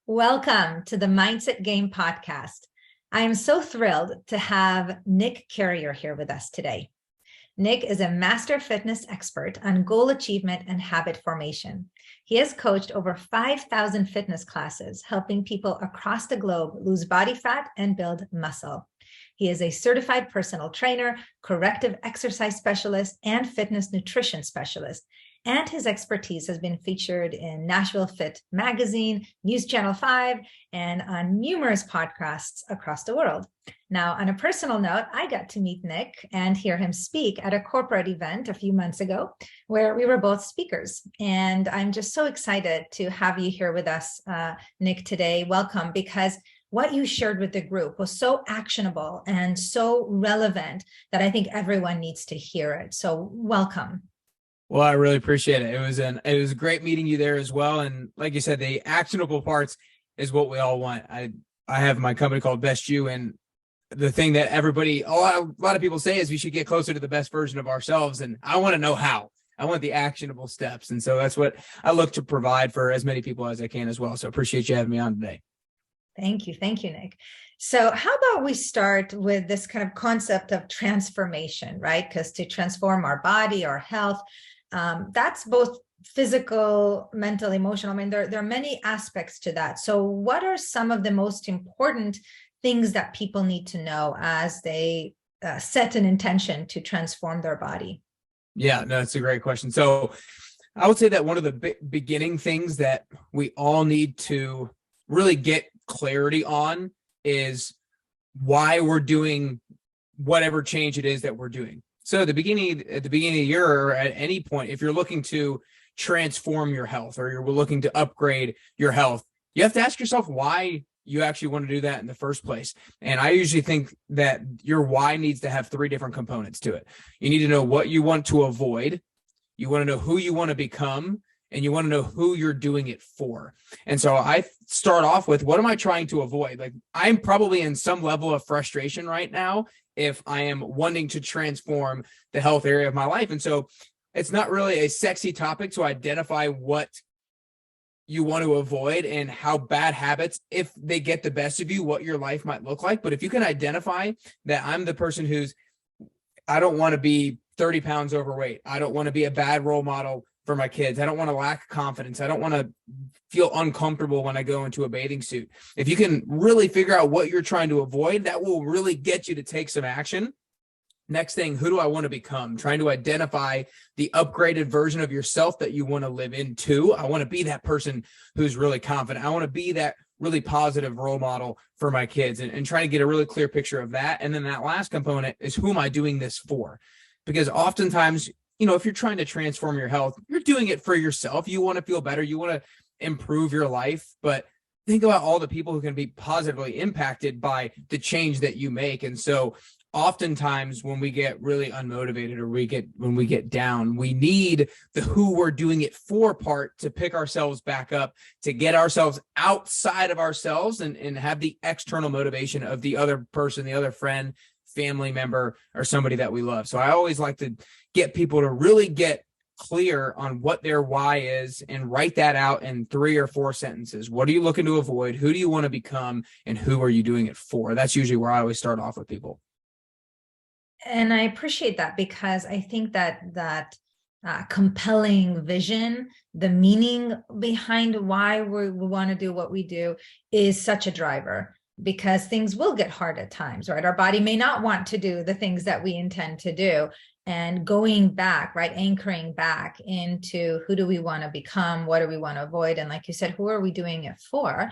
Welcome to the Mindset Game podcast. I am so thrilled to have Nick Carrier here with us today. Nick is a master fitness expert on goal achievement and habit formation. He has coached over 5,000 fitness classes, helping people across the globe lose body fat and build muscle. He is a certified personal trainer, corrective exercise specialist, and fitness nutrition specialist. And his expertise has been featured in Nashville Fit Magazine, News Channel 5, and on numerous podcasts across the world. Now, on a personal note, I got to meet Nick and hear him speak at a corporate event a few months ago where we were both speakers. And I'm just so excited to have you here with us, Nick, today. Welcome, because what you shared with the group was so actionable and so relevant that I think everyone needs to hear it. So welcome. Well, I really appreciate it. It was great meeting you there as well. And like you said, the actionable parts is what we all want. I have my company called Best You, and the thing that a lot of people say is we should get closer to the best version of ourselves. And I want to know how. I want the actionable steps. And so that's what I look to provide for as many people as I can as well. So appreciate you having me on today. Thank you. Thank you, Nick. So how about we start with this kind of concept of transformation, right? Because to transform our body, our health, that's both physical, mental, emotional. I mean, there are many aspects to that. So what are some of the most important things that people need to know as they set an intention to transform their body? Yeah, no, that's a great question. So I would say that one of the beginning things that we all need to really get clarity on is why we're doing whatever change it is that we're doing. So at the beginning of the year, or at any point, if you're looking to transform your health or you're looking to upgrade your health, you have to ask yourself why you actually want to do that in the first place. And I usually think that your why needs to have three different components to it. You need to know what you want to avoid, you want to know who you want to become, and you want to know who you're doing it for. And so I start off with, what am I trying to avoid? Like, I'm probably in some level of frustration right now if I am wanting to transform the health area of my life. And so it's not really a sexy topic to identify what you want to avoid and how bad habits, if they get the best of you, what your life might look like. But if you can identify that I'm the person I don't want to be 30 pounds overweight. I don't want to be a bad role model for my kids. I don't want to lack confidence. I don't want to feel uncomfortable when I go into a bathing suit. If you can really figure out what you're trying to avoid, that will really get you to take some action. Next thing, who do I want to become? Trying to identify the upgraded version of yourself that you want to live into. I want to be that person who's really confident. I want to be that really positive role model for my kids, and trying to get a really clear picture of that. And then that last component is, who am I doing this for? Because oftentimes, if you're trying to transform your health, you're doing it for yourself. You want to feel better. You want to improve your life. But think about all the people who can be positively impacted by the change that you make. And so oftentimes when we get really unmotivated, or when we get down, we need the who we're doing it for part to pick ourselves back up, to get ourselves outside of ourselves and have the external motivation of the other person, the other friend, family member, or somebody that we love. So I always like to get people to really get clear on what their why is and write that out in 3 or 4 sentences. What are you looking to avoid? Who do you want to become? And who are you doing it for? That's usually where I always start off with people. And I appreciate that, because I think that compelling vision, the meaning behind why we want to do what we do, is such a driver. Because things will get hard at times, right? Our body may not want to do the things that we intend to do. And going back, right? Anchoring back into, who do we want to become? What do we want to avoid? And like you said, who are we doing it for?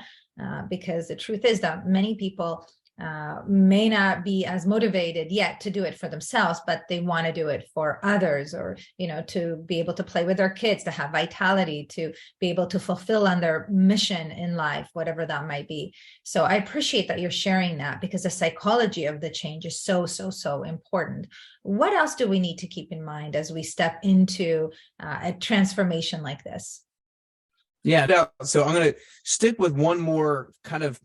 Because the truth is that many people may not be as motivated yet to do it for themselves, but they want to do it for others, or, to be able to play with their kids, to have vitality, to be able to fulfill on their mission in life, whatever that might be. So I appreciate that you're sharing that, because the psychology of the change is so, so, so important. What else do we need to keep in mind as we step into a transformation like this? Yeah, so I'm going to stick with one more kind of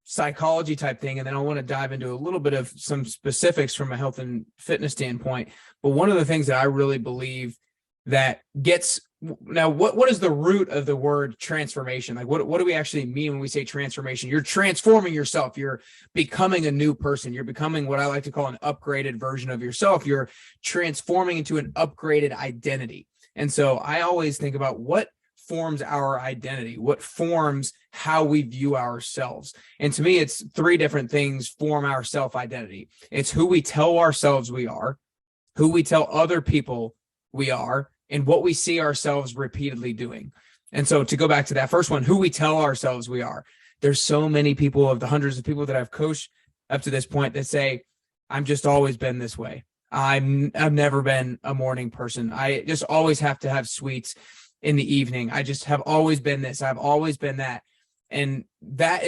psychology type thing, and then I want to dive into a little bit of some specifics from a health and fitness standpoint. But one of the things that I really believe that gets now what is the root of the word transformation? Like what do we actually mean when we say transformation? You're transforming yourself. You're becoming a new person. You're becoming what I like to call an upgraded version of yourself. You're transforming into an upgraded identity. And so I always think about what forms our identity, what forms how we view ourselves. And to me, it's three different things form our self-identity. It's who we tell ourselves we are, who we tell other people we are, and what we see ourselves repeatedly doing. And so to go back to that first one, who we tell ourselves we are, there's so many people, of the hundreds of people that I've coached up to this point, that say, I'm just always been this way. I've never been a morning person. I just always have to have sweets in the evening. I just have always been this. I've always been that. And that,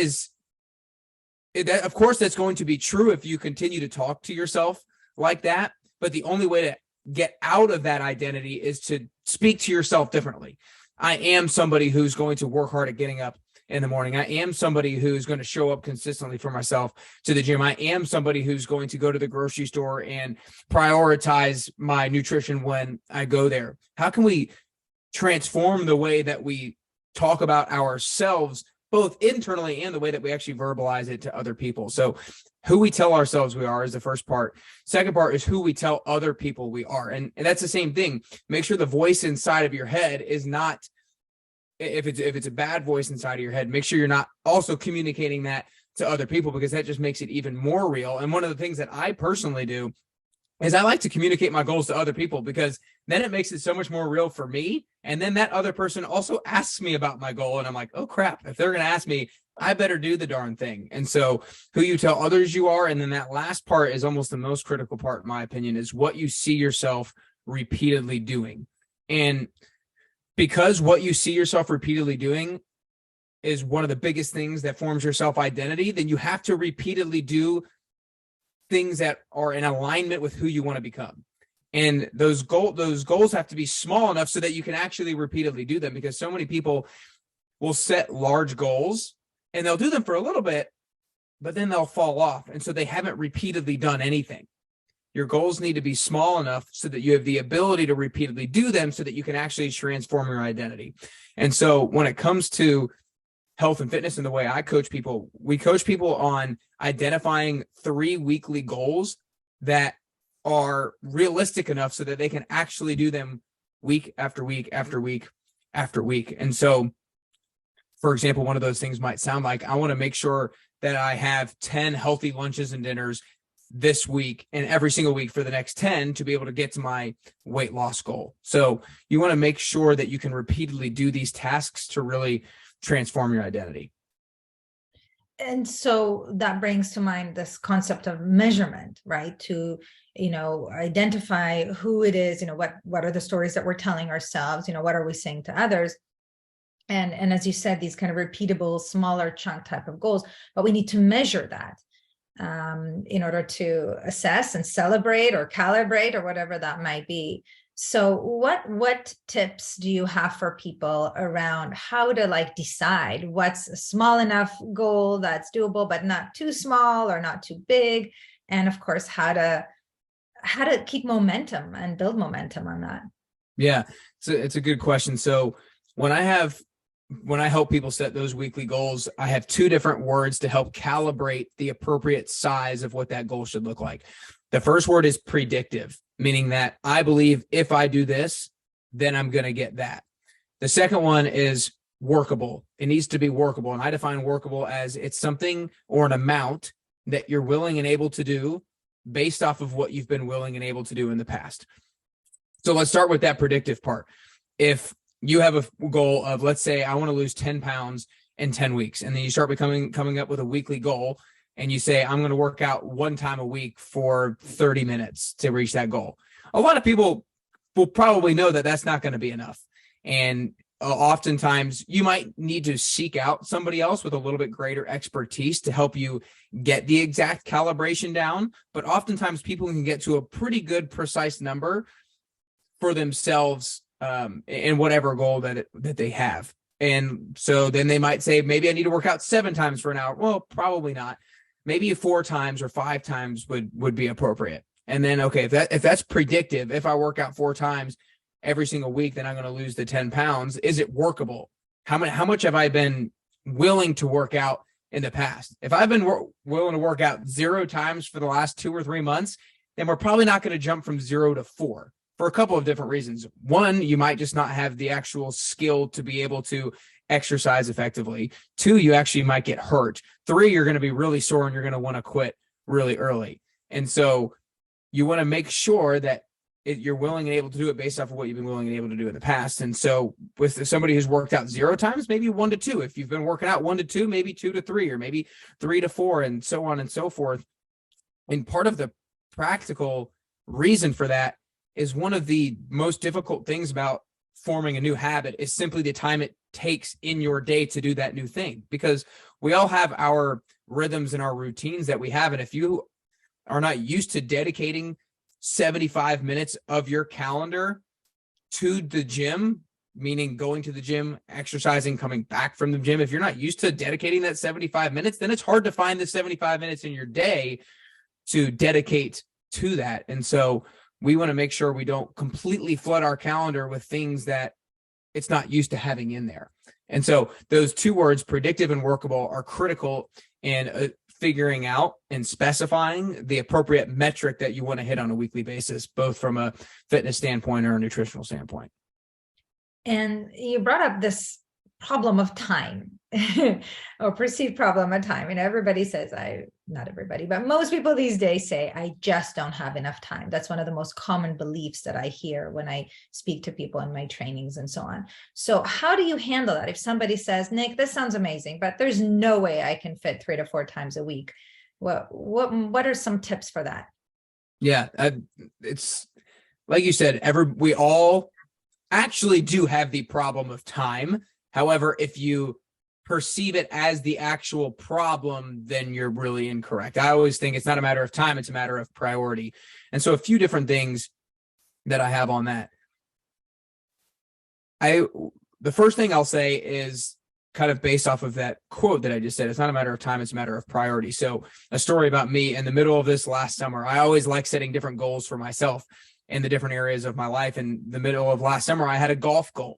of course, that's going to be true if you continue to talk to yourself like that. But the only way to get out of that identity is to speak to yourself differently. I am somebody who's going to work hard at getting up in the morning. I am somebody who's going to show up consistently for myself to the gym. I am somebody who's going to go to the grocery store and prioritize my nutrition when I go there. How can we transform the way that we talk about ourselves, both internally and the way that we actually verbalize it to other people? So who we tell ourselves we are is the first part. Second part is who we tell other people we are. And that's the same thing. Make sure the voice inside of your head is not, if it's a bad voice inside of your head, make sure you're not also communicating that to other people, because that just makes it even more real. And one of the things that I personally do is I like to communicate my goals to other people, because then it makes it so much more real for me. And then that other person also asks me about my goal. And I'm like, oh crap, if they're going to ask me, I better do the darn thing. And so who you tell others you are. And then that last part is almost the most critical part, in my opinion, is what you see yourself repeatedly doing. And because what you see yourself repeatedly doing is one of the biggest things that forms your self-identity, then you have to repeatedly do things that are in alignment with who you want to become. And those goals have to be small enough so that you can actually repeatedly do them, because so many people will set large goals and they'll do them for a little bit, but then they'll fall off. And so they haven't repeatedly done anything. Your goals need to be small enough so that you have the ability to repeatedly do them so that you can actually transform your identity. And so when it comes to health and fitness and the way I coach people, we coach people on identifying 3 weekly goals that are realistic enough so that they can actually do them week after week after week after week. And so, for example, one of those things might sound like, I want to make sure that I have 10 healthy lunches and dinners this week and every single week for the next 10 to be able to get to my weight loss goal. So you want to make sure that you can repeatedly do these tasks to really transform your identity. And so that brings to mind this concept of measurement, right? To, identify who it is, what are the stories that we're telling ourselves, what are we saying to others? And as you said, these kind of repeatable, smaller chunk type of goals, but we need to measure that in order to assess and celebrate or calibrate or whatever that might be. So what tips do you have for people around how to decide what's a small enough goal that's doable, but not too small or not too big? And of course, how to keep momentum and build momentum on that? Yeah, it's a good question. So when I help people set those weekly goals, I have 2 different words to help calibrate the appropriate size of what that goal should look like. The first word is predictive, meaning that I believe if I do this, then I'm going to get that. The second one is workable. It needs to be workable. And I define workable as it's something or an amount that you're willing and able to do based off of what you've been willing and able to do in the past. So let's start with that predictive part. If you have a goal of, let's say, I want to lose 10 pounds in 10 weeks, and then you start coming up with a weekly goal, and you say, I'm going to work out 1 time a week for 30 minutes to reach that goal. A lot of people will probably know that that's not going to be enough. And oftentimes you might need to seek out somebody else with a little bit greater expertise to help you get the exact calibration down. But oftentimes people can get to a pretty good, precise number for themselves in whatever goal that they have. And so then they might say, maybe I need to work out 7 times for an hour. Well, probably not. Maybe 4 times or 5 times would be appropriate. And then, okay, if that's predictive, if I work out 4 times, every single week, then I'm going to lose the 10 pounds. Is it workable? How much have I been willing to work out in the past? If I've been willing to work out 0 times for the last 2 or 3 months, then we're probably not going to jump from 0 to 4 for a couple of different reasons. One, you might just not have the actual skill to be able to exercise effectively. 2, you actually might get hurt. 3, you're going to be really sore and you're going to want to quit really early. And so you want to make sure that you're willing and able to do it based off of what you've been willing and able to do in the past. And so with somebody who's worked out 0 times, maybe 1 to 2. If you've been working out 1 to 2, maybe 2 to 3, or maybe 3 to 4, and so on and so forth. And part of the practical reason for that is one of the most difficult things about forming a new habit is simply the time it takes in your day to do that new thing, because we all have our rhythms and our routines that we have. And if you are not used to dedicating 75 minutes of your calendar to the gym, meaning going to the gym, exercising, coming back from the gym, if you're not used to dedicating that 75 minutes, then it's hard to find the 75 minutes in your day to dedicate to that. And so we want to make sure we don't completely flood our calendar with things that it's not used to having in there. And so those 2 words, predictive and workable, are critical in figuring out and specifying the appropriate metric that you want to hit on a weekly basis, both from a fitness standpoint or a nutritional standpoint. And you brought up this problem of time or perceived problem of time. And everybody says, not everybody, but most people these days say, I just don't have enough time. That's one of the most common beliefs that I hear when I speak to people in my trainings and so on. So how do you handle that? If somebody says, Nick, this sounds amazing, but there's no way I can fit 3 to 4 times a week. What are some tips for that? Yeah, it's like you said, we all actually do have the problem of time. However, if you perceive it as the actual problem, then you're really incorrect. I always think it's not a matter of time, it's a matter of priority. And so a few different things that I have on that. The first thing I'll say is kind of based off of that quote that I just said. It's not a matter of time, it's a matter of priority. So a story about me in the middle of this last summer, I always like setting different goals for myself in the different areas of my life. In the middle of last summer, I had a golf goal.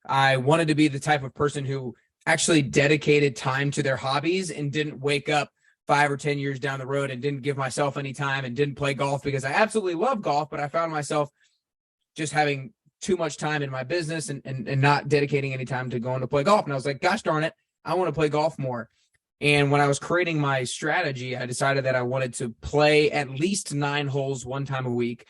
I wanted to be the type of person who actually dedicated time to their hobbies and didn't wake up 5 or 10 years down the road and didn't give myself any time and didn't play golf, because I absolutely love golf, but I found myself just having too much time in my business and not dedicating any time to going to play golf. And I was like, gosh darn it, I want to play golf more. And when I was creating my strategy, I decided that I wanted to play at least 9 holes 1 time a week.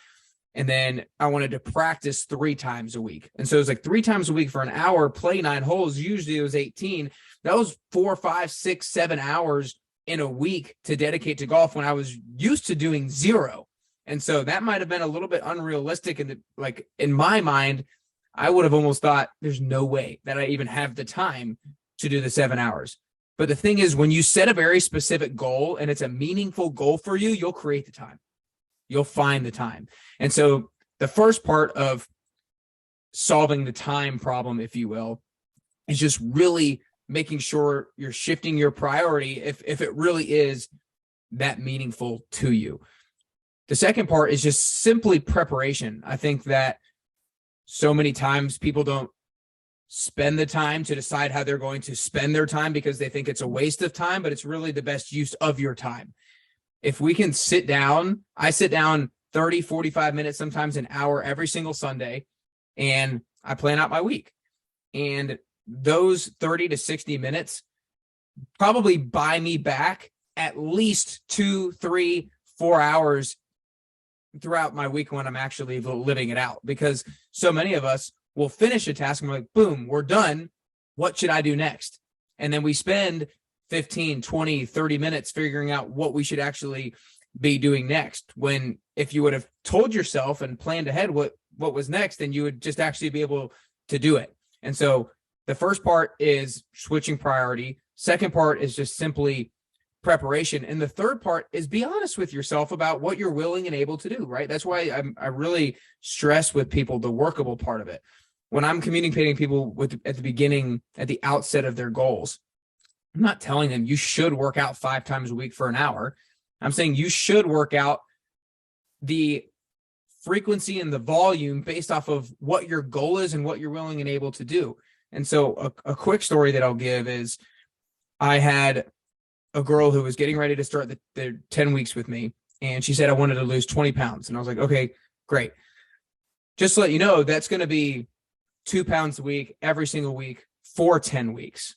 And then I wanted to practice 3 times a week. And so it was like 3 times a week for an hour, play 9 holes. Usually it was 18. That was 4, 5, 6, 7 hours in a week to dedicate to golf when I was used to doing 0. And so that might have been a little bit unrealistic. And like in my mind, I would have almost thought there's no way that I even have the time to do the 7 hours. But the thing is, when you set a very specific goal and it's a meaningful goal for you, you'll create the time. You'll find the time. And so the first part of solving the time problem, if you will, is just really making sure you're shifting your priority if it really is that meaningful to you. The second part is just simply preparation. I think that so many times people don't spend the time to decide how they're going to spend their time because they think it's a waste of time, but it's really the best use of your time. If we can sit down, I sit down 30, 45 minutes, sometimes an hour every single Sunday, and I plan out my week. And those 30 to 60 minutes probably buy me back at least 2, 3, 4 hours throughout my week when I'm actually living it out, because so many of us will finish a task and we're like, boom, we're done. What should I do next? And then we spend 15, 20, 30 minutes figuring out what we should actually be doing next. When if you would have told yourself and planned ahead what was next, then you would just actually be able to do it. And so the first part is switching priority. Second part is just simply preparation. And the third part is be honest with yourself about what you're willing and able to do, right? That's why I really stress with people the workable part of it. When I'm communicating people at the beginning, at the outset of their goals, I'm not telling them you should work out 5 times a week for an hour. I'm saying you should work out the frequency and the volume based off of what your goal is and what you're willing and able to do. And so a quick story that I'll give is I had a girl who was getting ready to start the 10 weeks with me. And she said, I wanted to lose 20 pounds. And I was like, okay, great. Just to let you know, that's going to be 2 pounds a week, every single week for 10 weeks.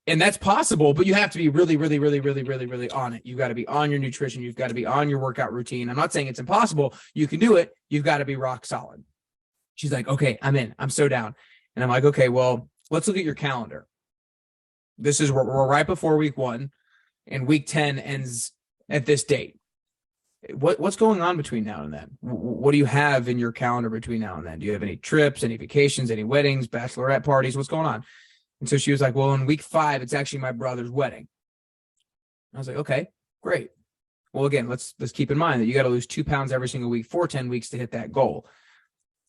And that's possible, but you have to be really, really, really, really, really, really on it. You've got to be on your nutrition. You've got to be on your workout routine. I'm not saying it's impossible. You can do it. You've got to be rock solid. She's like, okay, I'm in. I'm so down. And I'm like, okay, well, let's look at your calendar. This is we're right before week 1, and week 10 ends at this date. What's going on between now and then? What do you have in your calendar between now and then? Do you have any trips, any vacations, any weddings, bachelorette parties? What's going on? And so she was like, well, in week 5, it's actually my brother's wedding. I was like, okay, great. Well, again, let's keep in mind that you got to lose 2 pounds every single week for 10 weeks to hit that goal.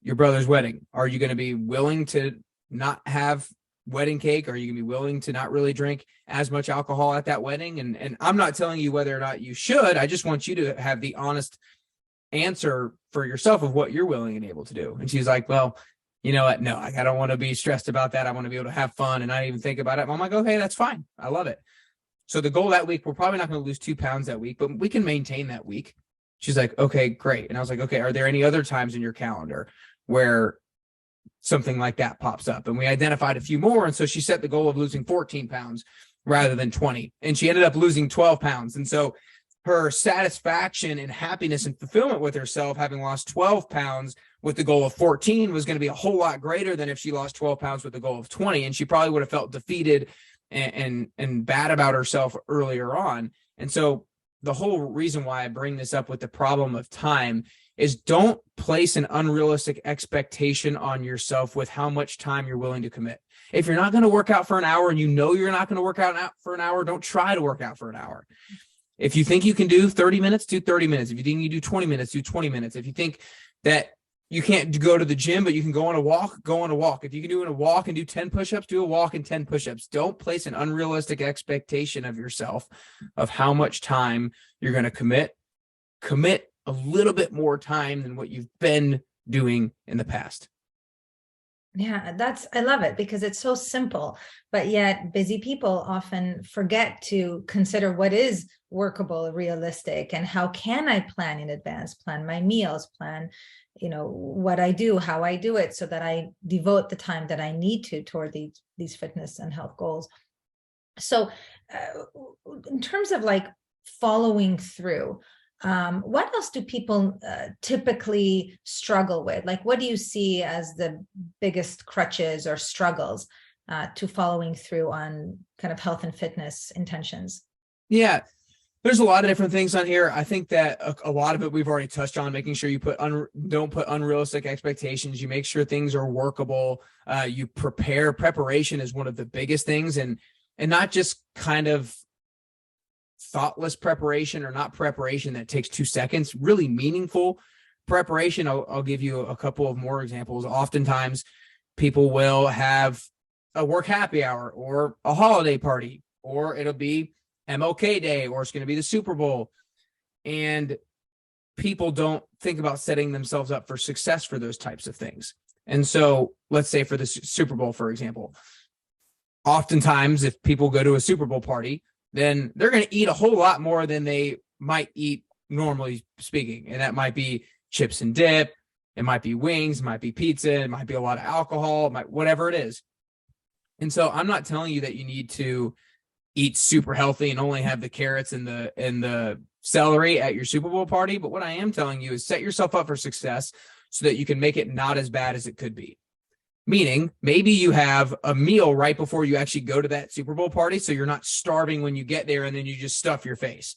Your brother's wedding. Are you going to be willing to not have wedding cake? Are you going to be willing to not really drink as much alcohol at that wedding? And I'm not telling you whether or not you should. I just want you to have the honest answer for yourself of what you're willing and able to do. And she's like, well, you know what? No, I don't want to be stressed about that. I want to be able to have fun and not even think about it. I'm like, okay, that's fine. I love it. So the goal that week, we're probably not going to lose 2 pounds that week, but we can maintain that week. She's like, okay, great. And I was like, okay, are there any other times in your calendar where something like that pops up? And we identified a few more. And so she set the goal of losing 14 pounds rather than 20. And she ended up losing 12 pounds. And so her satisfaction and happiness and fulfillment with herself, having lost 12 pounds with the goal of 14, was going to be a whole lot greater than if she lost 12 pounds with the goal of 20. And she probably would have felt defeated and bad about herself earlier on. And so the whole reason why I bring this up with the problem of time is don't place an unrealistic expectation on yourself with how much time you're willing to commit. If you're not going to work out for an hour and you know you're not going to work out for an hour, don't try to work out for an hour. If you think you can do 30 minutes, do 30 minutes. If you think you do 20 minutes, do 20 minutes. If you think that you can't go to the gym, but you can go on a walk, go on a walk. If you can do a walk and do 10 push-ups, do a walk and 10 push-ups. Don't place an unrealistic expectation of yourself of how much time you're going to commit. Commit a little bit more time than what you've been doing in the past. Yeah, I love it because it's so simple, but yet busy people often forget to consider what is workable, realistic, and how can I plan in advance, plan my meals, plan, what I do, how I do it, so that I devote the time that I need to toward these fitness and health goals. So in terms of like following through, what else do people typically struggle with? Like, what do you see as the biggest crutches or struggles to following through on kind of health and fitness intentions? Yeah, there's a lot of different things on here. I think that a lot of it we've already touched on, making sure you don't put unrealistic expectations. You make sure things are workable. You prepare. Preparation is one of the biggest things, and not just kind of thoughtless preparation or not preparation that takes 2 seconds, really meaningful preparation. I'll give you a couple of more examples. Oftentimes people will have a work happy hour or a holiday party, or it'll be MLK Day, or it's going to be the Super Bowl. And people don't think about setting themselves up for success for those types of things. And so let's say for the Super Bowl, for example, oftentimes if people go to a Super Bowl party, then they're going to eat a whole lot more than they might eat normally speaking. And that might be chips and dip. It might be wings, it might be pizza, it might be a lot of alcohol, whatever it is. And so I'm not telling you that you need to eat super healthy and only have the carrots and the celery at your Super Bowl party. But what I am telling you is set yourself up for success so that you can make it not as bad as it could be. Meaning, maybe you have a meal right before you actually go to that Super Bowl party, so you're not starving when you get there and then you just stuff your face.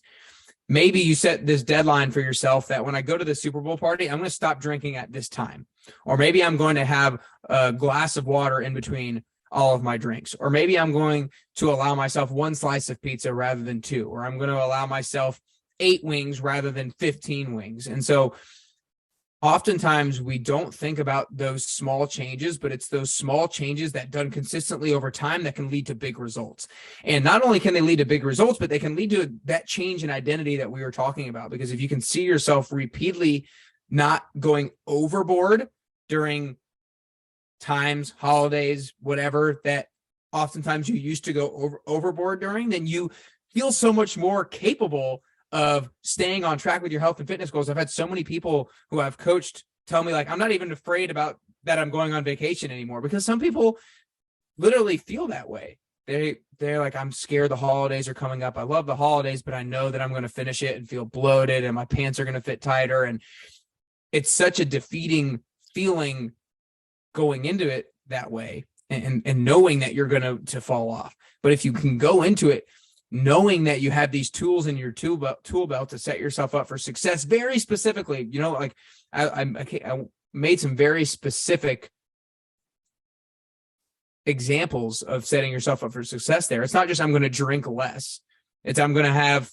Maybe you set this deadline for yourself that when I go to the Super Bowl party, I'm going to stop drinking at this time. Or maybe I'm going to have a glass of water in between all of my drinks. Or maybe I'm going to allow myself 1 slice of pizza rather than 2. Or I'm going to allow myself 8 wings rather than 15 wings. And so oftentimes we don't think about those small changes, but it's those small changes that done consistently over time that can lead to big results. And not only can they lead to big results, but they can lead to that change in identity that we were talking about. Because if you can see yourself repeatedly not going overboard during times, holidays, whatever, that oftentimes you used to go overboard during, then you feel so much more capable of staying on track with your health and fitness goals. I've had so many people who I've coached tell me, like, I'm not even afraid about that I'm going on vacation anymore, because some people literally feel that way. They're like, I'm scared the holidays are coming up. I love the holidays, but I know that I'm going to finish it and feel bloated and my pants are going to fit tighter. And it's such a defeating feeling going into it that way, and knowing that you're going to fall off. But if you can go into it knowing that you have these tools in your tool belt to set yourself up for success, very specifically, like I made some very specific examples of setting yourself up for success there. It's not just I'm going to drink less. It's I'm going to have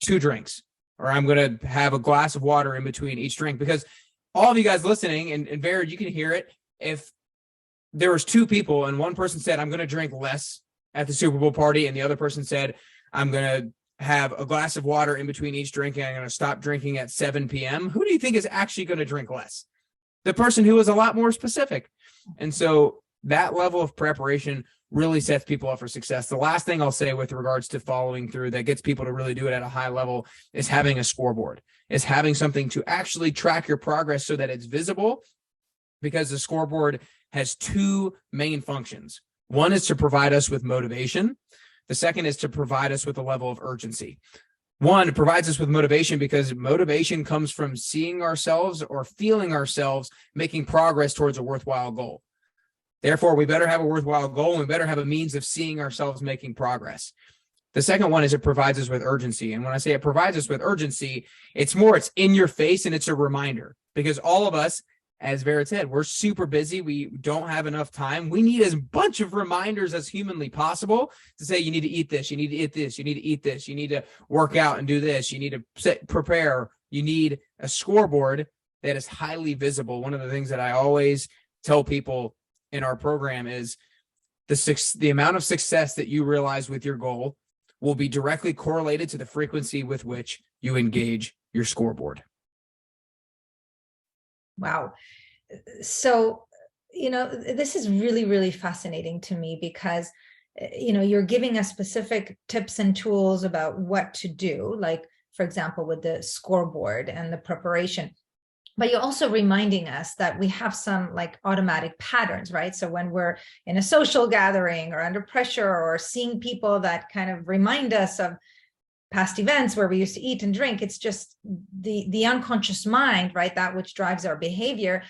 2 drinks, or I'm going to have a glass of water in between each drink. Because all of you guys listening, and Vered, you can hear it. If there was 2 people and one person said, I'm going to drink less at the Super Bowl party, and the other person said, I'm going to have a glass of water in between each drink, and I'm going to stop drinking at 7 p.m., who do you think is actually going to drink less? The person who was a lot more specific. And so that level of preparation really sets people up for success. The last thing I'll say with regards to following through that gets people to really do it at a high level is having a scoreboard, is having something to actually track your progress so that it's visible, because the scoreboard has 2 main functions. One is to provide us with motivation. The second is to provide us with a level of urgency. One, it provides us with motivation because motivation comes from seeing ourselves or feeling ourselves making progress towards a worthwhile goal. Therefore, we better have a worthwhile goal, and we better have a means of seeing ourselves making progress. The second one is it provides us with urgency. And when I say it provides us with urgency, it's in your face, and it's a reminder, because all of us, as Vered said, we're super busy. We don't have enough time. We need as bunch of reminders as humanly possible to say, you need to eat this, you need to eat this, you need to eat this, you need to work out and do this, you need to prepare. You need a scoreboard that is highly visible. One of the things that I always tell people in our program is the amount of success that you realize with your goal will be directly correlated to the frequency with which you engage your scoreboard. Wow. So, this is really, really fascinating to me, because, you're giving us specific tips and tools about what to do, like, for example, with the scoreboard and the preparation. But you're also reminding us that we have some like automatic patterns, right? So when we're in a social gathering or under pressure, or seeing people that kind of remind us of past events where we used to eat and drink, it's just the unconscious mind, right? That which drives our behavior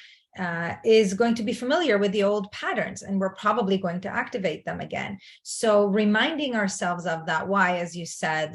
is going to be familiar with the old patterns, and we're probably going to activate them again. So reminding ourselves of that why, as you said,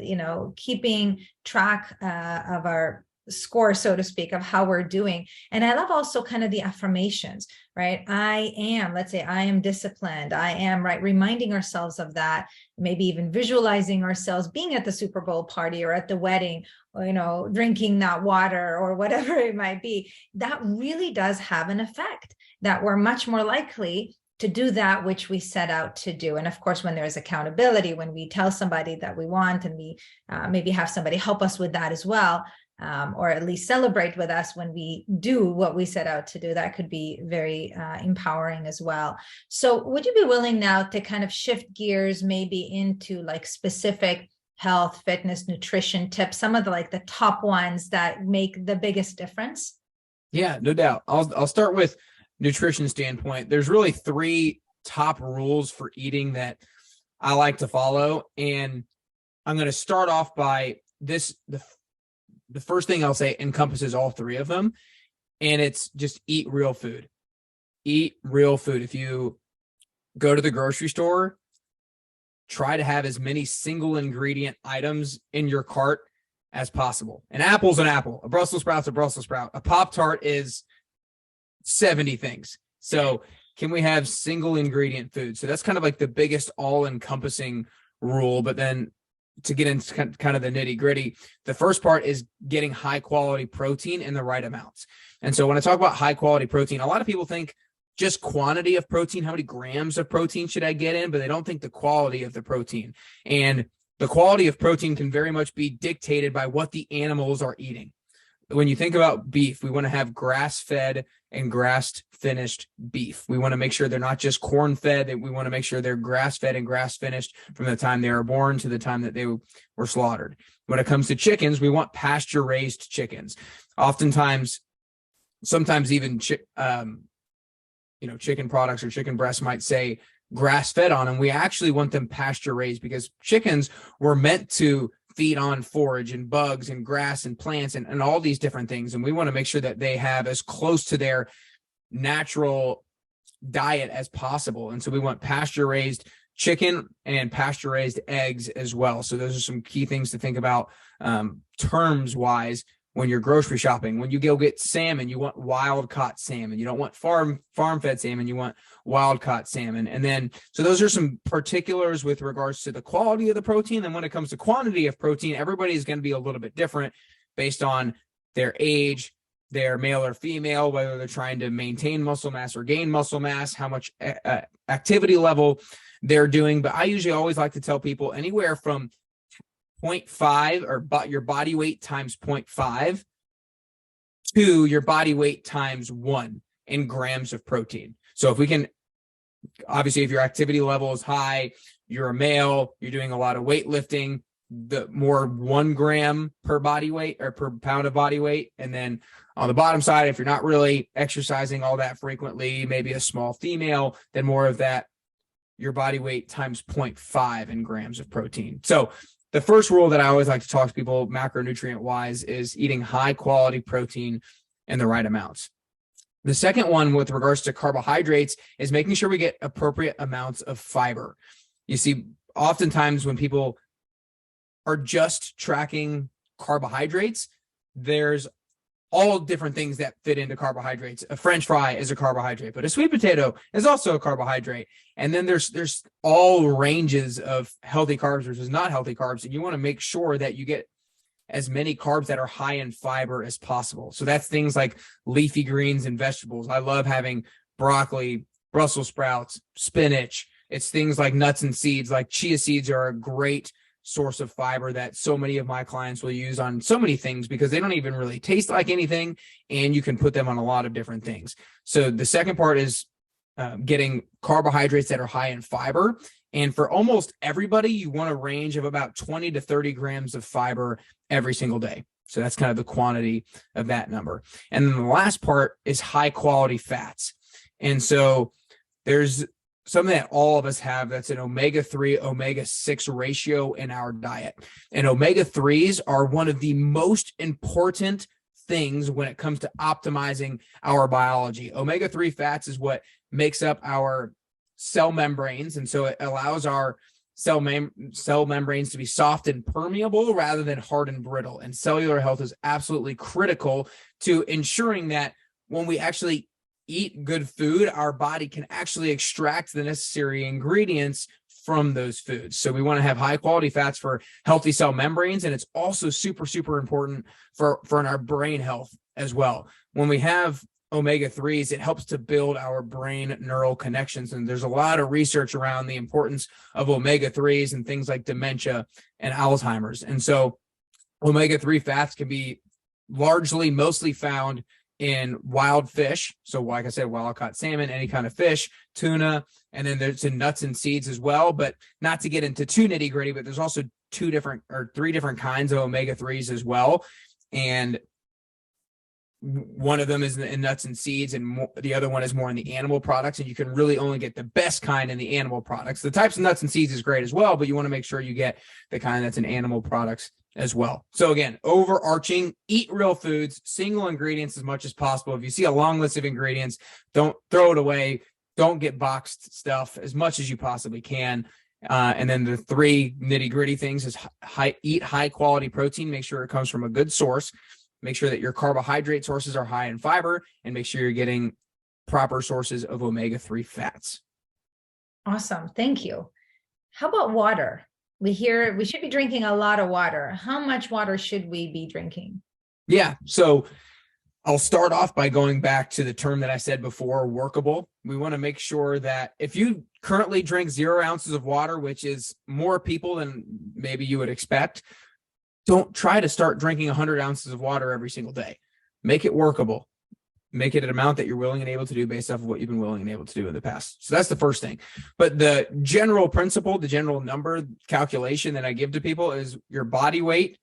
keeping track of our score, so to speak, of how we're doing. And I love also kind of the affirmations, right? Let's say I am disciplined. I am, right? Reminding ourselves of that, maybe even visualizing ourselves being at the Super Bowl party or at the wedding, or, drinking that water or whatever it might be. That really does have an effect, that we're much more likely to do that which we set out to do. And of course, when there's accountability, when we tell somebody that we want, and we maybe have somebody help us with that as well, or at least celebrate with us when we do what we set out to do, that could be very empowering as well. So would you be willing now to kind of shift gears maybe into like specific health, fitness, nutrition tips, some of the top ones that make the biggest difference? Yeah, no doubt. I'll start with nutrition standpoint. There's really 3 top rules for eating that I like to follow. And I'm going to start off by this. The first thing I'll say encompasses all 3 of them, and it's just eat real food. Eat real food. If you go to the grocery store, try to have as many single ingredient items in your cart as possible. An apple's an apple. A Brussels sprout's a Brussels sprout. A Pop-Tart is 70 things. So can we have single ingredient food? So that's kind of like the biggest all-encompassing rule. But then to get into kind of the nitty gritty, the first part is getting high quality protein in the right amounts. And so when I talk about high quality protein, a lot of people think just quantity of protein, how many grams of protein should I get in, but they don't think the quality of the protein. And the quality of protein can very much be dictated by what the animals are eating. when you think about beef, we want to have grass-fed and grass-finished beef. We want to make sure they're not just corn-fed. We want to make sure they're grass-fed and grass-finished from the time they were born to the time that they were slaughtered. When it comes to chickens, we want pasture-raised chickens. Oftentimes, sometimes even chicken products or chicken breasts might say grass-fed on them. We actually want them pasture-raised because chickens were meant to feed on forage and bugs and grass and plants and all these different things. And we want to make sure that they have as close to their natural diet as possible. And so we want pasture-raised chicken and pasture-raised eggs as well. So those are some key things to think about terms-wise when you're grocery shopping. When you go get salmon, you want wild-caught salmon. You don't want farm-fed salmon. You want wild-caught salmon. And then, so those are some particulars with regards to the quality of the protein. And when it comes to quantity of protein, everybody is going to be a little bit different based on their age, their male or female, whether they're trying to maintain muscle mass or gain muscle mass, how much activity level they're doing. But I usually always like to tell people anywhere from 0.5 or your body weight times 0.5 to your body weight times 1 in grams of protein. So if we can, obviously, if your activity level is high, you're a male, you're doing a lot of weightlifting, the more 1 gram per body weight or per pound of body weight. And then on the bottom side, if you're not really exercising all that frequently, maybe a small female, then more of that, your body weight times 0.5 in grams of protein. So the first rule that I always like to talk to people macronutrient wise is eating high quality protein in the right amounts. The second one with regards to carbohydrates is making sure we get appropriate amounts of fiber. You see, oftentimes when people are just tracking carbohydrates, there's all different things that fit into carbohydrates. A French fry is a carbohydrate, but a sweet potato is also a carbohydrate. And then there's all ranges of healthy carbs versus not healthy carbs. And you want to make sure that you get as many carbs that are high in fiber as possible. So that's things like leafy greens and vegetables. I love having broccoli, Brussels sprouts, spinach. It's things like nuts and seeds, like chia seeds are a great source of fiber that so many of my clients will use on so many things because they don't even really taste like anything, and you can put them on a lot of different things. So the second part is getting carbohydrates that are high in fiber. And for almost everybody, you want a range of about 20 to 30 grams of fiber every single day. So that's kind of the quantity of that number. And then the last part is high quality fats. And so there's something that all of us have that's an omega-3, omega-6 ratio in our diet. And omega-3s are one of the most important things when it comes to optimizing our biology. Omega-3 fats is what makes up our cell membranes. And so it allows our cell membranes to be soft and permeable rather than hard and brittle. And cellular health is absolutely critical to ensuring that when we actually eat good food, our body can actually extract the necessary ingredients from those foods. So we want to have high quality fats for healthy cell membranes. And it's also super, super important for our brain health as well. When we have omega-3s, it helps to build our brain neural connections. And there's a lot of research around the importance of omega-3s and things like dementia and Alzheimer's. And so omega-3 fats can be mostly found in wild fish. So like I said, wild-caught salmon, any kind of fish, tuna, and then there's in nuts and seeds as well. But not to get into too nitty-gritty, but there's also 3 different kinds of omega-3s as well. And one of them is in nuts and seeds, and the other one is more in the animal products. And you can really only get the best kind in the animal products. The types of nuts and seeds is great as well, but you want to make sure you get the kind that's in animal products as well. So again, overarching, eat real foods, single ingredients as much as possible. If you see a long list of ingredients, don't throw it away. Don't get boxed stuff as much as you possibly can. And then the 3 nitty-gritty things is eat high quality protein. Make sure it comes from a good source. Make sure that your carbohydrate sources are high in fiber, and make sure you're getting proper sources of omega-3 fats. Awesome. Thank you. How about water? We hear we should be drinking a lot of water. How much water should we be drinking? Yeah. So I'll start off by going back to the term that I said before, workable. We want to make sure that if you currently drink 0 ounces of water, which is more people than maybe you would expect, don't try to start drinking 100 ounces of water every single day. Make it workable. Make it an amount that you're willing and able to do based off of what you've been willing and able to do in the past. So that's the first thing. But the general principle, the general number calculation that I give to people is your body weight,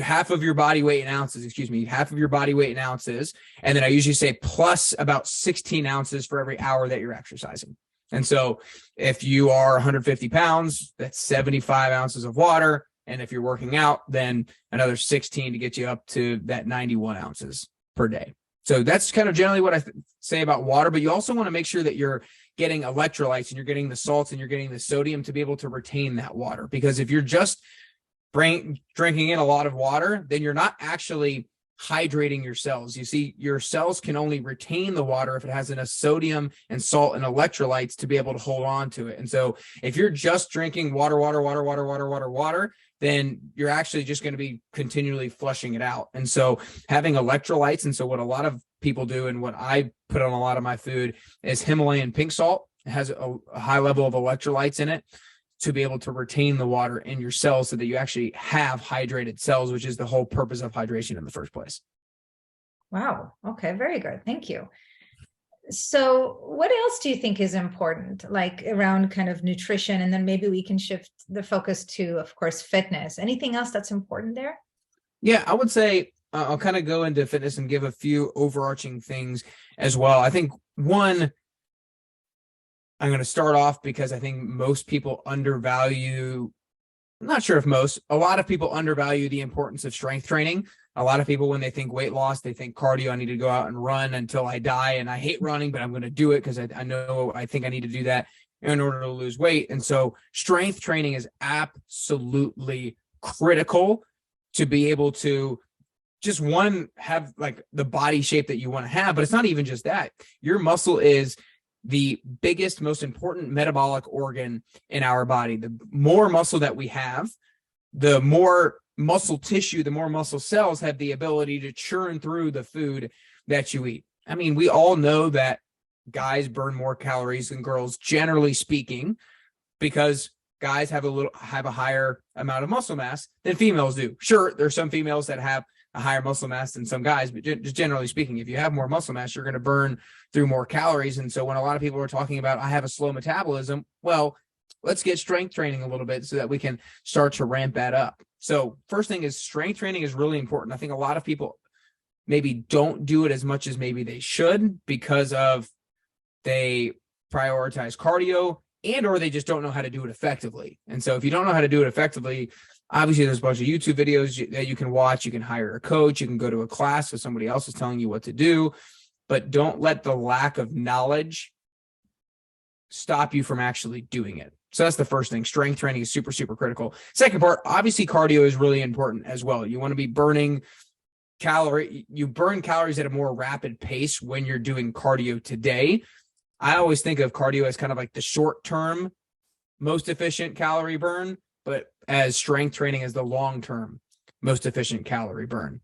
half of your body weight in ounces, half of your body weight in ounces. And then I usually say plus about 16 ounces for every hour that you're exercising. And so if you are 150 pounds, that's 75 ounces of water. And if you're working out, then another 16 to get you up to that 91 ounces per day. So that's kind of generally what I say about water, but you also want to make sure that you're getting electrolytes and you're getting the salts and you're getting the sodium to be able to retain that water. Because if you're just drinking in a lot of water, then you're not actually hydrating your cells. You see, your cells can only retain the water if it has enough sodium and salt and electrolytes to be able to hold on to it. And so if you're just drinking water, then you're actually just going to be continually flushing it out. And so having electrolytes, and so what a lot of people do and what I put on a lot of my food is Himalayan pink salt. It has a high level of electrolytes in it to be able to retain the water in your cells so that you actually have hydrated cells, which is the whole purpose of hydration in the first place. Wow. Okay. Very good. Thank you. So what else do you think is important, like around kind of nutrition? And then maybe we can shift the focus to, of course, fitness. Anything else that's important there? Yeah, I would say I'll kind of go into fitness and give a few overarching things as well. I think one, I'm going to start off because I think most people undervalue, I'm not sure if most, a lot of people undervalue the importance of strength training. A lot of people, when they think weight loss, they think cardio. I need to go out and run until I die. And I hate running, but I'm going to do it because I think I need to do that in order to lose weight. And so strength training is absolutely critical to be able to just have like the body shape that you want to have. But it's not even just that. Your muscle is the biggest, most important metabolic organ in our body. The more muscle that we have, the more muscle tissue, the more muscle cells have the ability to churn through the food that you eat. I mean, we all know that guys burn more calories than girls, generally speaking, because guys have a higher amount of muscle mass than females do. Sure, there's some females that have a higher muscle mass than some guys, but just generally speaking, if you have more muscle mass, you're going to burn through more calories. And so when a lot of people are talking about, I have a slow metabolism, well, let's get strength training a little bit so that we can start to ramp that up. So first thing is strength training is really important. I think a lot of people maybe don't do it as much as maybe they should because of they prioritize cardio or they just don't know how to do it effectively. And so if you don't know how to do it effectively, obviously there's a bunch of YouTube videos that you can watch. You can hire a coach. You can go to a class so somebody else is telling you what to do, but don't let the lack of knowledge stop you from actually doing it. So that's the first thing. Strength training is super, super critical. Second part, obviously cardio is really important as well. You want to be burning you burn calories at a more rapid pace when you're doing cardio today. I always think of cardio as kind of like the short-term, most efficient calorie burn, but as strength training as the long-term, most efficient calorie burn.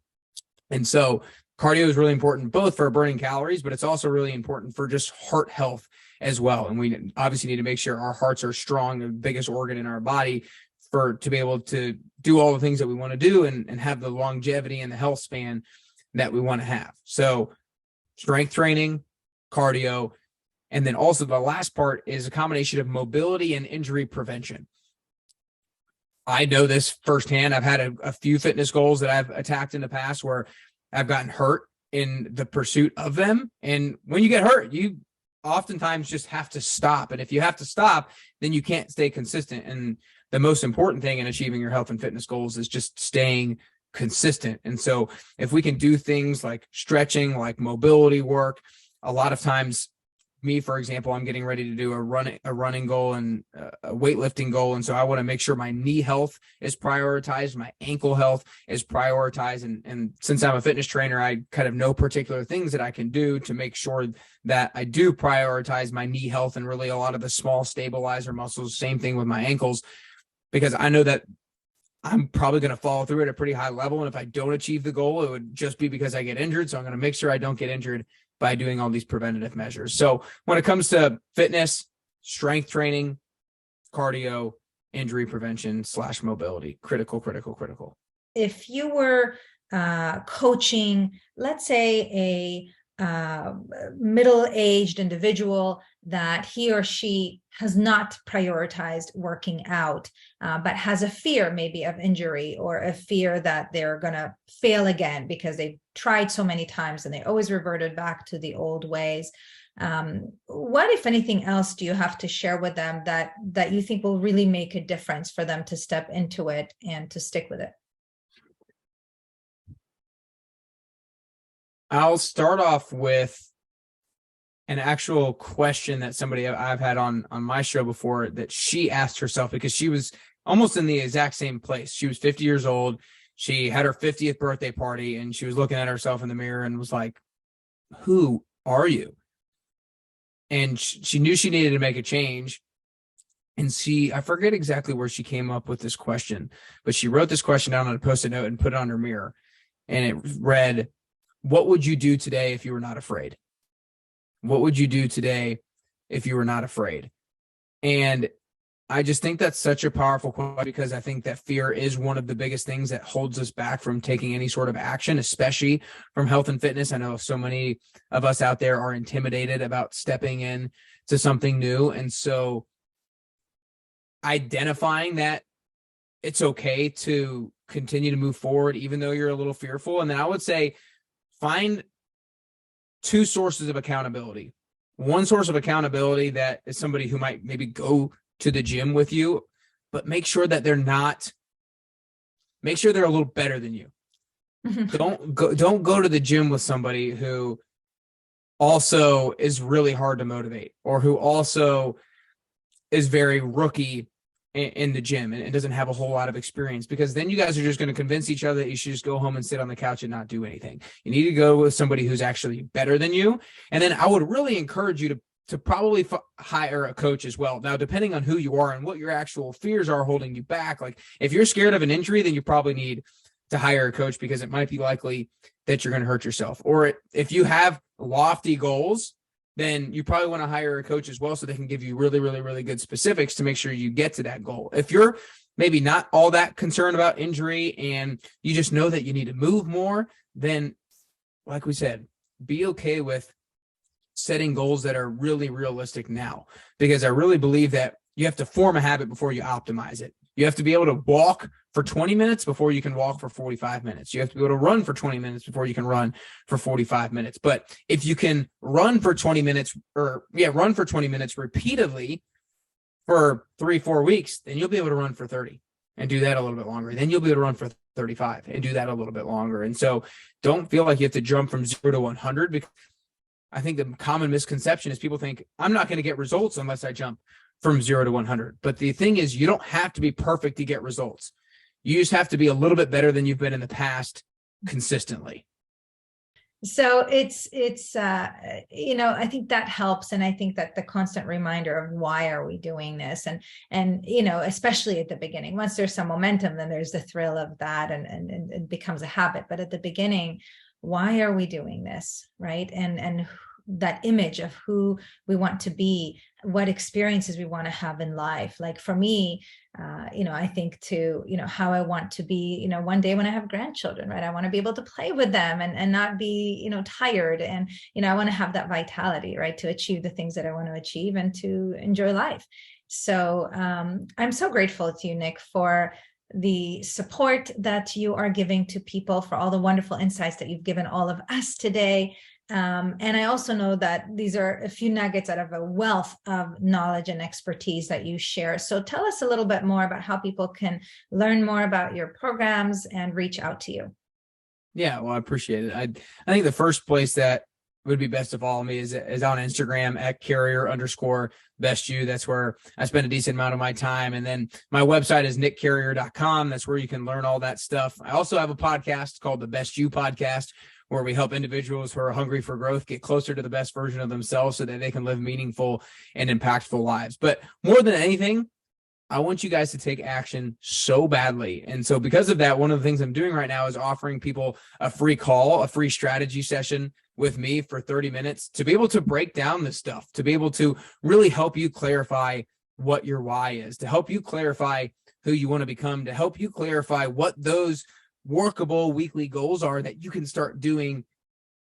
And so cardio is really important both for burning calories, but it's also really important for just heart health as well. And we obviously need to make sure our hearts are strong, the biggest organ in our body, to be able to do all the things that we want to do and have the longevity and the health span that we want to have. So strength training, cardio, and then also the last part is a combination of mobility and injury prevention. I know this firsthand. I've had a few fitness goals that I've attacked in the past where I've gotten hurt in the pursuit of them. And when you get hurt, you oftentimes just have to stop. And if you have to stop, then you can't stay consistent. And the most important thing in achieving your health and fitness goals is just staying consistent. And so if we can do things like stretching, like mobility work, a lot of times me, for example, I'm getting ready to do a running goal and a weightlifting goal. And so I want to make sure my knee health is prioritized, my ankle health is prioritized. And since I'm a fitness trainer, I kind of know particular things that I can do to make sure that I do prioritize my knee health and really a lot of the small stabilizer muscles. Same thing with my ankles, because I know that I'm probably going to follow through at a pretty high level. And if I don't achieve the goal, it would just be because I get injured. So I'm going to make sure I don't get injured by doing all these preventative measures. So when it comes to fitness, strength training, cardio, injury prevention / mobility. Critical, critical, critical. If you were coaching, let's say middle-aged individual that he or she has not prioritized working out, but has a fear maybe of injury, or a fear that they're going to fail again because they've tried so many times and they always reverted back to the old ways. What, if anything else, do you have to share with them that you think will really make a difference for them to step into it and to stick with it? I'll start off with an actual question that somebody I've had on my show before, that she asked herself, because she was almost in the exact same place. She was 50 years old. She had her 50th birthday party, and she was looking at herself in the mirror and was like, who are you? And she knew she needed to make a change. And I forget exactly where she came up with this question, but she wrote this question down on a Post-it note and put it on her mirror. And it read, what would you do today if you were not afraid? What would you do today if you were not afraid? And I just think that's such a powerful question, because I think that fear is one of the biggest things that holds us back from taking any sort of action, especially from health and fitness. I know so many of us out there are intimidated about stepping in to something new. And so identifying that it's okay to continue to move forward, even though you're a little fearful. And then I would say, find two sources of accountability. One source of accountability that is somebody who might maybe go to the gym with you, but make sure they're a little better than you. Don't go to the gym with somebody who also is really hard to motivate, or who also is very rookie in the gym and doesn't have a whole lot of experience, because then you guys are just going to convince each other that you should just go home and sit on the couch and not do anything. You need to go with somebody who's actually better than you. And then I would really encourage you to probably hire a coach as well. Now, depending on who you are and what your actual fears are holding you back, like if you're scared of an injury, then you probably need to hire a coach, because it might be likely that you're going to hurt yourself. Or if you have lofty goals, then you probably want to hire a coach as well, so they can give you really, really, really good specifics to make sure you get to that goal. If you're maybe not all that concerned about injury and you just know that you need to move more, then like we said, be okay with setting goals that are really realistic now, because I really believe that you have to form a habit before you optimize it. You have to be able to walk for 20 minutes before you can walk for 45 minutes. You have to be able to run for 20 minutes before you can run for 45 minutes. But if you can run for 20 minutes repeatedly for 3-4 weeks, then you'll be able to run for 30 and do that a little bit longer. Then you'll be able to run for 35 and do that a little bit longer. And so don't feel like you have to jump from 0 to 100, because I think the common misconception is people think I'm not going to get results unless I jump from 0 to 100. But the thing is, you don't have to be perfect to get results. You just have to be a little bit better than you've been in the past consistently. So it's I think that helps. And I think that the constant reminder of why are we doing this? And especially at the beginning, once there's some momentum, then there's the thrill of that and it becomes a habit. But at the beginning, why are we doing this? Right. And that image of who we want to be, what experiences we want to have in life. Like for me, I think to, how I want to be, one day when I have grandchildren, right? I want to be able to play with them and not be, tired. And, I want to have that vitality, right? To achieve the things that I want to achieve and to enjoy life. So I'm so grateful to you, Nick, for the support that you are giving to people, for all the wonderful insights that you've given all of us today. And I also know that these are a few nuggets out of a wealth of knowledge and expertise that you share. So tell us a little bit more about how people can learn more about your programs and reach out to you. Yeah, well, I appreciate it. I think the first place that would be best to follow me is on Instagram at carrier_bestyou. That's where I spend a decent amount of my time. And then my website is nickcarrier.com. That's where you can learn all that stuff. I also have a podcast called the Best You Podcast, where we help individuals who are hungry for growth get closer to the best version of themselves so that they can live meaningful and impactful lives. But more than anything, I want you guys to take action so badly. And so because of that, one of the things I'm doing right now is offering people a free call, a free strategy session with me for 30 minutes to be able to break down this stuff, to be able to really help you clarify what your why is, to help you clarify who you want to become, to help you clarify what those workable weekly goals are that you can start doing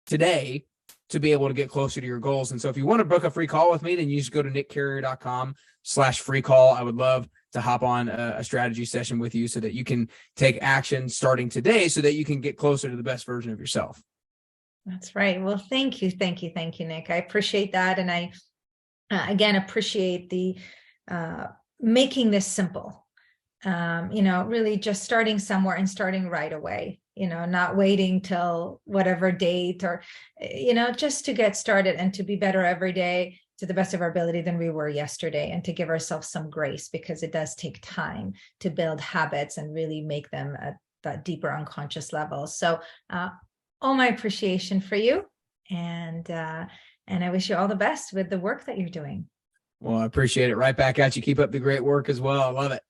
today to be able to get closer to your goals. And so if you want to book a free call with me, then you just go to nickcarrier.com/free call. I would love to hop on a strategy session with you so that you can take action starting today so that you can get closer to the best version of yourself. That's right. Well, thank you, Nick. I appreciate that. And I, again, appreciate the making this simple. Really just starting somewhere and starting right away, not waiting till whatever date or, just to get started and to be better every day to the best of our ability than we were yesterday, and to give ourselves some grace, because it does take time to build habits and really make them at that deeper unconscious level. So all my appreciation for you, and I wish you all the best with the work that you're doing. Well, I appreciate it. Right back at you. Keep up the great work as well. I love it.